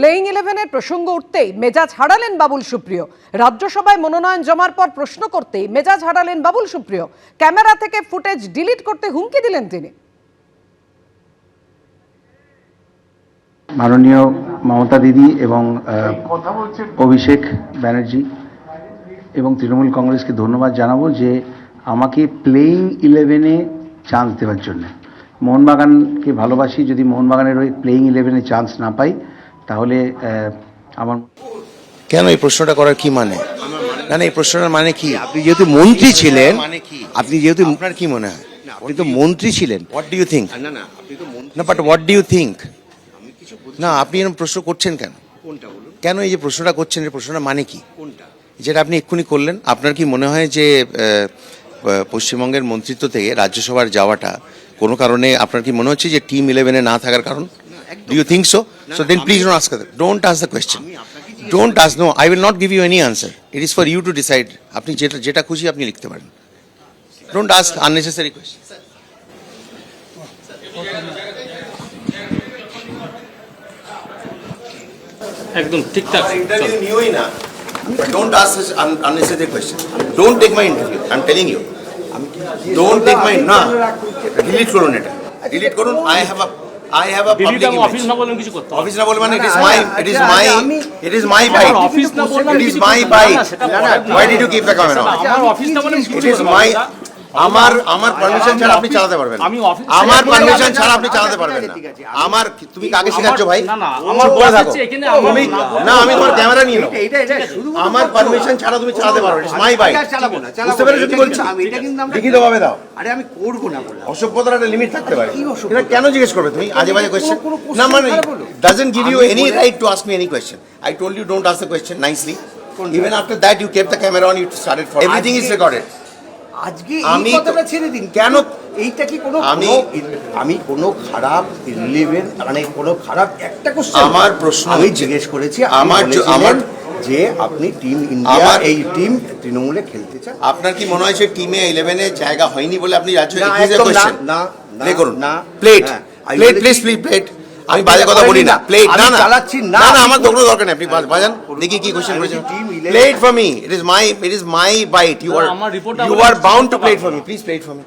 Playing ইলেভেনের প্রসঙ্গ উঠতেই মেজাজ হারালেন বাবুল সুপ্রিয়। রাজ্যসভায় মনোনয়ন জমার পর প্রশ্ন করতেই মেজাজ হারালেন বাবুল সুপ্রিয়। ক্যামেরা থেকে ফুটেজ ডিলিট করতে হুমকি দিলেন তিনি। মাননীয় মমতা দিদি এবং অভিষেক ব্যানার্জি এবং তৃণমূল কংগ্রেসকে ধন্যবাদ জানাবো যে আমাকে প্লেইং ইলেভেনে চান্স দেওয়ার জন্য। মোহনবাগানকে ভালোবাসি, যদি মোহনবাগানের ওই প্লেইং ইলেভেনে চান্স না পাই তাহলে আমার কেন এই প্রশ্নটা করার কি মানে? না না, এই প্রশ্নটার মানে কি? আপনি যেহেতু মন্ত্রী ছিলেন, আপনি যেহেতু, আপনার কি মনে হয়? আপনি তো মন্ত্রী ছিলেন। What do you think? না, but what do you think? না, আপনি এরকম প্রশ্ন করছেন কেন? কেন এই যে প্রশ্নটা করছেন, এই প্রশ্নটা মানে কি? যেটা আপনি এক্ষুনি করলেন, আপনার কি মনে হয় যে পশ্চিমবঙ্গের মন্ত্রিত্ব থেকে রাজ্যসভার যাওয়াটা কোনো কারণে আপনার কি মনে হচ্ছে যে টিম ইলেভেনে না থাকার কারণ? Do you think so? So then please don't ask that. Don't ask the question. Don't ask. No, I will not give you any answer. It is for you to decide. আপনি যেটা খুশি আপনি লিখতে পারেন. Don't ask unnecessary questions. একদম ঠিকঠাক Interview নিওই না. But don't ask such unnecessary questions. Don't take my interview. I'm telling you. Don't take my না. Delete করুন এটা. Delete করুন. I have a public image. Office না বললেন কিছু করতে হবে। অফিস না বলে মানে it is my bite. Office না বললেন It is কিছু my করতে হবে। bite. না, সেটা পরে- Why did you keep the camera on? আমার অফিস না বললেন কিছু It is করতে হবে। my আমার পারমিশন ছাড়া আপনি চালাতে পারবেন না। আমি অফিস আমার পারমিশন ছাড়া আপনি চালাতে পারবেন না। আমার তুমি কাকে শেখাচ্ছ ভাই? না না, আমার চুপ করে বস থাকো। হচ্ছে এখানে আমার তুমি না, আমি তোমার ক্যামেরা নিয়ে নেব। আমার পারমিশন ছাড়া তুমি চালাতে পারবে না। My bike. বুঝতে পেরেছো কি বলছি? লিখিতভাবে দাও। আরে আমি করব না বললাম। অসভ্যতার একটা লিমিট থাকতে পারে। কি অসভ্যতা? এটা কেন জিজ্ঞেস করবে তুমি আজে বাজে কোশ্চেন? কোনো না মানে question বলো। doesn't give you any right to ask me any question. I told you don't ask the question nicely. Even after that you kept the camera on, you started for everything is recorded. আজকে আমি এই তো- কথাটা ছেড়ে দিন। কেন? এইটা কি কোনো আমি- আমি কোনো খারাপ ইলেভেন মানে কোনো খারাপ একটা কোশ্চেন আমার প্রশ্ন আমি হচ্ছে- জিজ্ঞেস করেছি আমার আমার যে আপনি টিম ইন্ডিয়া আমার- এই টিম তৃণমূলে খেলতে চান। আপনার কি মনে হয় যে টিমে 11-এ জায়গা হয়নি বলে আপনি রাজ্য না, একুশে একদম না, কোশ্চেন না, না, প্লে করুন না, প্লেট হ্যাঁ, আমি প্লেট বলেছি- প্লিজ প্লেট আমি আপনি বাজে কথা বলেন বলি না না, প্লেট আমি না না চালাচ্ছি না, না না আপনি আমার করুন। কোনো দরকার নেই আপনি বাজান দেখি কি কোশ্চেন আমি করেছেন team 11 play it for me it is my bite you are আমার report ইউ আমরা আর বাউন্ড টু করতে প্লেট পারবো ফর না। Me please play it for me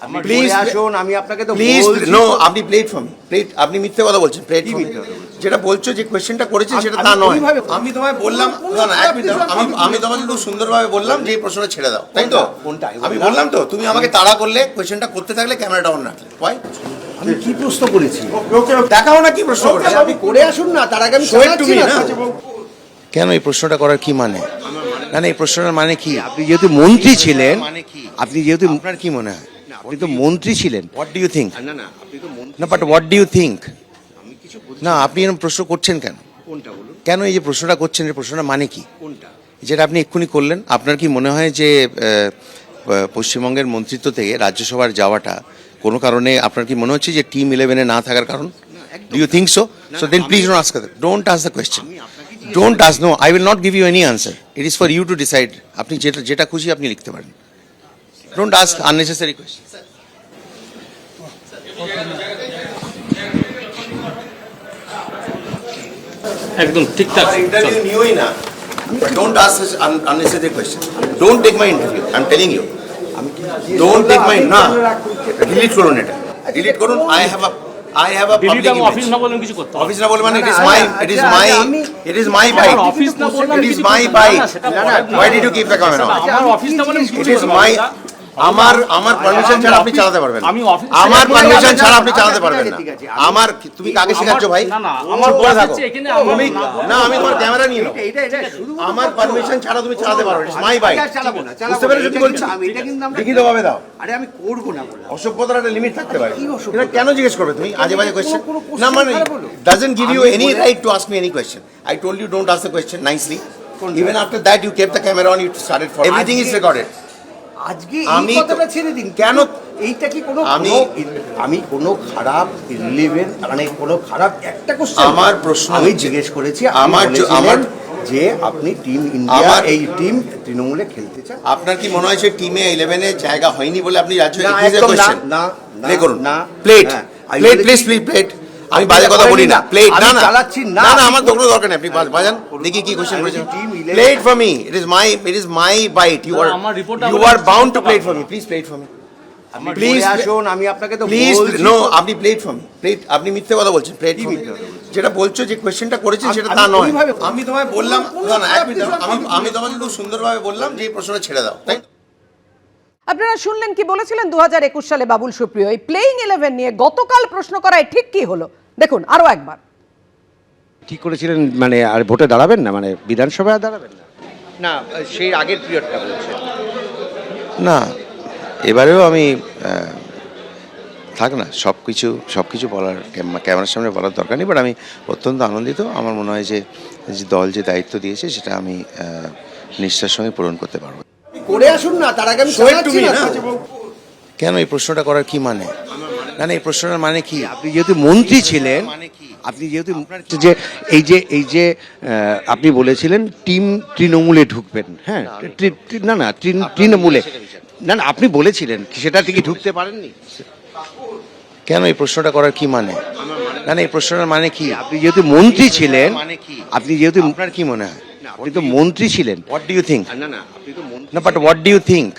আপনি প্লিজ বলে আসুন, আমি আপনাকে তো প্লিজ বলছি নো তো। আপনি প্লেট ফর মি প্লেট আপনি মিথ্যে কথা বলছেন প্লেট কি ফর মি মিথ্যে কথা বলছি? যেটা বলছো যে কোশ্চেনটা করেছেন সেটা আমি তা নয় ওইভাবে বলছি। আমি তোমায় বললাম কোনো না না এক খারাপ মিনিট কিছু আমি তোমাকে খুব সুন্দরভাবে বললাম যে এই প্রশ্নটা ছেড়ে দাও তাই তো কোনটা? আমি বললাম তো তুমি আমাকে তাড়া করলে কোশ্চেনটা করতে থাকলে ক্যামেরাটা অন রাখলে হয় আমি কি প্রশ্ন করেছি? দেখাও না কি প্রশ্ন করেছে আপনি করে আসুন না, তার আগে আমি Show it to চালাচ্ছি me, না। না? কেন এই প্রশ্নটা করার কি মানে? না না, এই প্রশ্নটার মানে কি? আপনি যেহেতু মন্ত্রী ছিলেন, আপনি যেহেতু, আপনার কি মনে হয়? আপনি তো মন্ত্রী ছিলেন। What do you think? না, but what do you think? না, আপনি এরকম প্রশ্ন করছেন কেন? কেন এই যে প্রশ্নটা করছেন, এই প্রশ্নটা মানে কি? যেটা আপনি এক্ষুনি করলেন, আপনার কি মনে হয় যে পশ্চিমবঙ্গের মন্ত্রিত্ব থেকে রাজ্যসভার যাওয়াটা কোনো কারণে আপনার কি মনে হচ্ছে যে টিম ইলেভেনে না থাকার কারণ? Do you think so? So then please don't ask that. Don't ask the question. Don't ask. No, I will not give you any answer. It is for you to decide. আপনি যেটা খুশি আপনি লিখতে পারেন। Don't ask unnecessary question. একদম ঠিকঠাক interview নিওই না। Don't ask such unnecessary question. Don't take my interview. I am telling you. Don't take my না। ডিলিট করুন এটা। ডিলিট করুন। আই হ্যাভ আ দিল্লিতে পাবলিক অফিস না বললেন কিছু করতে হবে। অফিস না বলে মানে it is my আমার bite. অফিস না বললেন It is কিছু my করতে হবে না, bite. সেটা পরে- Why did you keep the camera on? আমার অফিস না বললেন কিছু It is করতে my হবে না। আমার পারমিশন ছাড়া আপনি চালাতে পারবেন না। আমি অফিস আমার থেকে- পারমিশন ছাড়া আপনি চালাতে ঠিক আছে, পারবেন না। ঠিক আছে। আমার তুমি কাকে শেখাচ্ছ ভাই? না না, আমার চুপ করে বস থাকো। হচ্ছে এখানে আমার তুমি না আমি তোমার ক্যামেরা নিয়ে নেব। এটা শুধু আমার পারমিশন ছাড়া তুমি চালাতে পারবে না। My bike. চালাবো না, চালাবো বুঝতে না। পেরেছো কি এটা বলছি? কিন্তু আমি- এটা কিন্তু আমরা- লিখিতভাবে দাও। আরে আমি করব না বললাম। অসভ্যতার একটা লিমিট থাকতে পারে। কি অসভ্যতা? এটা কেন জিজ্ঞেস করবে তুমি আজে বাজে কোশ্চেন? কোনো question না মানে খারাপ হলো? doesn't give you আমি any বলে- right to ask me any question. I told you don't ask the question nicely. Even after that you kept the camera on, you started for everything is recorded. আজকে আমি এই তো- কথাটা ছেড়ে দিন। কেন? এইটা কি কোনো আমি- আমি কোনো খারাপ ইলেভেন মানে কোনো খারাপ একটা কোশ্চেন আমার প্রশ্ন আমি হচ্ছে- জিজ্ঞেস করেছি আমার আমার যে আপনি টিম ইন্ডিয়া আমার- এই টিম তৃণমূলে খেলতে চান। আপনার কি মনে হয় যে টিমে 11-এ জায়গা হয়নি বলে আপনি রাজ্য না, একুশে একদম না, কোশ্চেন না, প্লে করুন না। প্লেট হ্যাঁ, আমি প্লেট বলেছি- প্লিজ প্লেট আমি বাজে কথা বলি না। Play it. আমি না না চালাচ্ছি না। না না, আমার তো কোনো দরকার নেই, আপনি বাজান দেখি কি কোশ্চেন করেছেন। Play it for me, it is my bite, you are আমার report you are bound to play it for me, please play it for me, please আসুন, আমি আপনাকে তো প্লিজ বলছি। নো, আপনি play it for me, play it. আপনি মিথ্যে কথা বলছেন, প্লে ইট ফর মি। যেটা বলছো যে কোশ্চেনটা করেছেন সেটা তা নয়। আমি তোমায় বললাম, না না এক মিনিট, আমি তোমাকে খুব সুন্দরভাবে বললাম যে এই প্রশ্নটা ছেড়ে দাও, তাই তো? আপনারা শুনলেন কি বলেছিলেন 2021 সালে বাবুল সুপ্রিয়। এই প্লেইং 11 নিয়ে গতকাল প্রশ্ন করায় ঠিক কি হলো দেখুন আরো একবার। ঠিক করেছিলেন মানে আর ভোটে দাঁড়াবেন না, মানে বিধানসভায় দাঁড়াবেন না? না, সেই আগের পিরিয়ডটা বলছে। না, এবারেও আমি থাক না, সব কিছু বলার ক্যামেরার সামনে বলার দরকার নেই, বাট আমি অত্যন্ত আনন্দিত। আমার মনে হয় যে দল যে দায়িত্ব দিয়েছে সেটা আমি নিষ্ঠার সঙ্গে পূরণ করতে পারবো। করে আসুন না, তার আগে আমি চালাচ্ছি না। কেন এই প্রশ্নটা করার কি মানে? না না, এই প্রশ্নটার মানে কি? আপনি যেহেতু মন্ত্রী ছিলেন, আপনি যেহেতু যে এই যে আপনি বলেছিলেন টিম তৃণমূলে ঢুকবেন, হ্যাঁ? না না, তৃণমূলে না না, আপনি বলেছিলেন সেটা থেকে ঢুকতে পারেননি। কেন এই প্রশ্নটা করার কি মানে? না না, এই প্রশ্নটার মানে কি? আপনি যেহেতু মন্ত্রী ছিলেন, আপনি যেহেতু আপনার কি মনে হয়? আপনি তো মন্ত্রী ছিলেন। What do you think? না না, আপনি তো মন্ত্রী। না, but what do you think?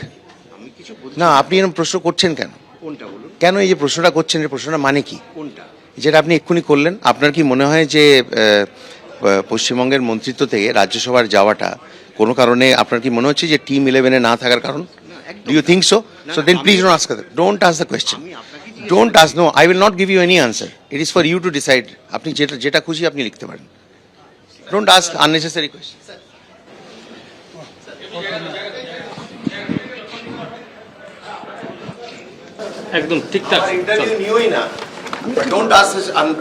আমি কিছু না, আপনি এরকম প্রশ্ন করছেন কেন? কোনটা বলুন? কেন এই যে প্রশ্নটা করছেন, এই প্রশ্নটা মানে কি? কোনটা? যেটা আপনি এক্ষুনি করলেন, আপনার কি মনে হয় যে পশ্চিমবঙ্গের মন্ত্রিত্ব থেকে রাজ্যসভার যাওয়াটা কোনো কারণে আপনার কি মনে হচ্ছে যে টিম 11-এ না থাকার কারণ? Do you think so? So then please don't ask that, don't ask the question, don't ask. No, I will not give you any answer, it is for you to decide. আপনি যেটা খুশি আপনি লিখতে পারেন, don't ask unnecessary question. একদম ঠিকঠাক। Interview নিওই না, don't ask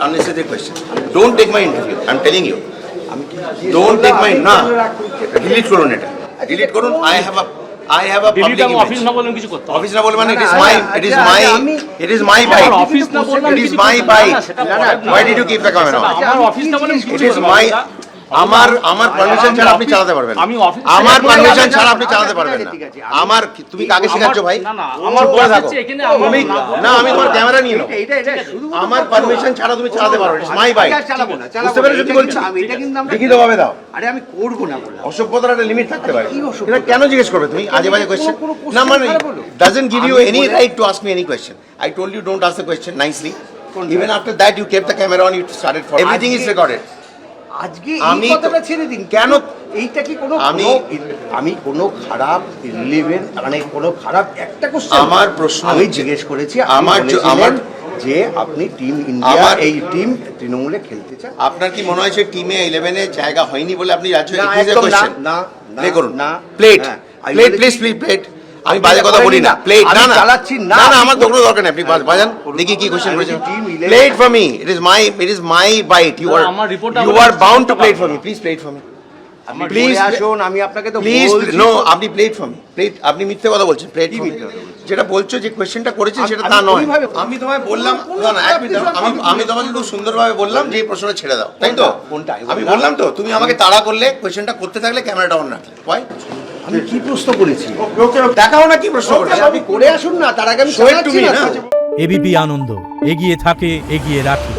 unnecessary question, don't take my interview, I am telling you. Don't take my, না, ডিলিট করুন, এটা ডিলিট করুন। আই হ্যাভ আ দিল্লিতে পাবলিক আমি ইমেজ। অফিস না বললাম কিছু করতে হবে। অফিস না বলবেন মানে it is my আমার bite. অফিস না বললাম It is কিছু my করতে হবে না, bite. সেটা পরের না। Why did you keep the camera on? আমার অফিস না বললাম কিছু It is করতে my, হবে না। আমার পারমিশন ছাড়া আপনি চালাতে পারবেন না। আমি অফিস- আমার আমি পারমিশন অফিস- ছাড়া আপনি চালাতে পারবেন না। আমার তুমি কাকে শেখাচ্ছ ভাই? না, না, আমার চুপ করে বস থাকো। হচ্ছে এখানে আমার তুমি না, আমি তোমার ক্যামেরা নিয়ে নেবো। শুধু আমার পারমিশন ছাড়া তুমি চালাতে পারবে না, মাই বাইক। চালাবো না, বুঝতে পেরেছো কি বলছি? এটা কিন্তু আমরা লিখিতভাবে দাও। আরে আমি করবো না বললাম। অসভ্যতার একটা লিমিট থাকতে পারে। কি অসভ্যতা? এটা কেন জিজ্ঞেস করবে তুমি আজে বাজে কোয়েশ্চেন? কোনো question না মানে খারাপ হলো? doesn't give you আমি any বলে- right to ask me any question. I told you don't ask the question nicely. Even after that you kept the camera on, you started for everything is recorded. আজকে আমি এই তো- কথাটা ছেড়ে দিন, কেন? এইটা কি কোনো আমি- আমি কোনো খারাপ ইলেভেন মানে কোনো খারাপ একটা কোশ্চেন আমার প্রশ্ন আমি হচ্ছে- জিজ্ঞেস করেছি আমার আমার যে আপনি টিম ইন্ডিয়া আমার- এই টিম তৃণমূলে খেলতে চান? আপনার কি মনে হয় যে টিমে 11-এ জায়গা হয়নি বলে আপনি রাজ্য না, it is a একদম না, question. না, প্লে করুন না, প্লেট হ্যাঁ, আমি প্লেট বলেছি- প্লিজ প্লিজ প্লেট। আমি আপনি বাজে কথা বলি করেননি না, না। প্লেট। আমি না না চালাচ্ছি না। না না, আমার তো কোনো দরকার নেই, আপনি বাজান দেখি কি কোশ্চেন আমি করেছেন। বলছি team 11 play it for me, it is my bite, you না, আর আমার report ইউ আমার আর বাউন্ড টু করতে প্লেট পারবো ফর মি, না। প্লিজ প্লেট ফর মি, আপনি প্লিজ করে আসুন, আমি আপনাকে তো প্লিজ বলছি। নো, আপনি প্লেট ফর মি, প্লেট। আপনি মিথ্যে কথা বলছেন, প্লেট ফর মি। যেটা বলছো যে কোশ্চেনটা করেছেন সেটা তা আমি নয়। ওইভাবে- আমি তোমায় বললাম, না না এক মিনিট, আমি তোমাকে খুব সুন্দরভাবে বললাম যে এই প্রশ্নটা ছেড়ে দাও, তাই তো? কোনটা? আমি বললাম তো, তুমি আমাকে তাড়া করলে, কোশ্চেনটা করতে থাকলে ক্যামেরাটা অন রাখলে। Why? আমি কি প্রশ্ন করেছি? দেখাও না কি প্রশ্ন করেছে। আপনি করে আসুন না, তার আগে আমি Show it to চালাচ্ছি me, না। না? এবিপি আনন্দ এগিয়ে থাকে এগিয়ে রাখে।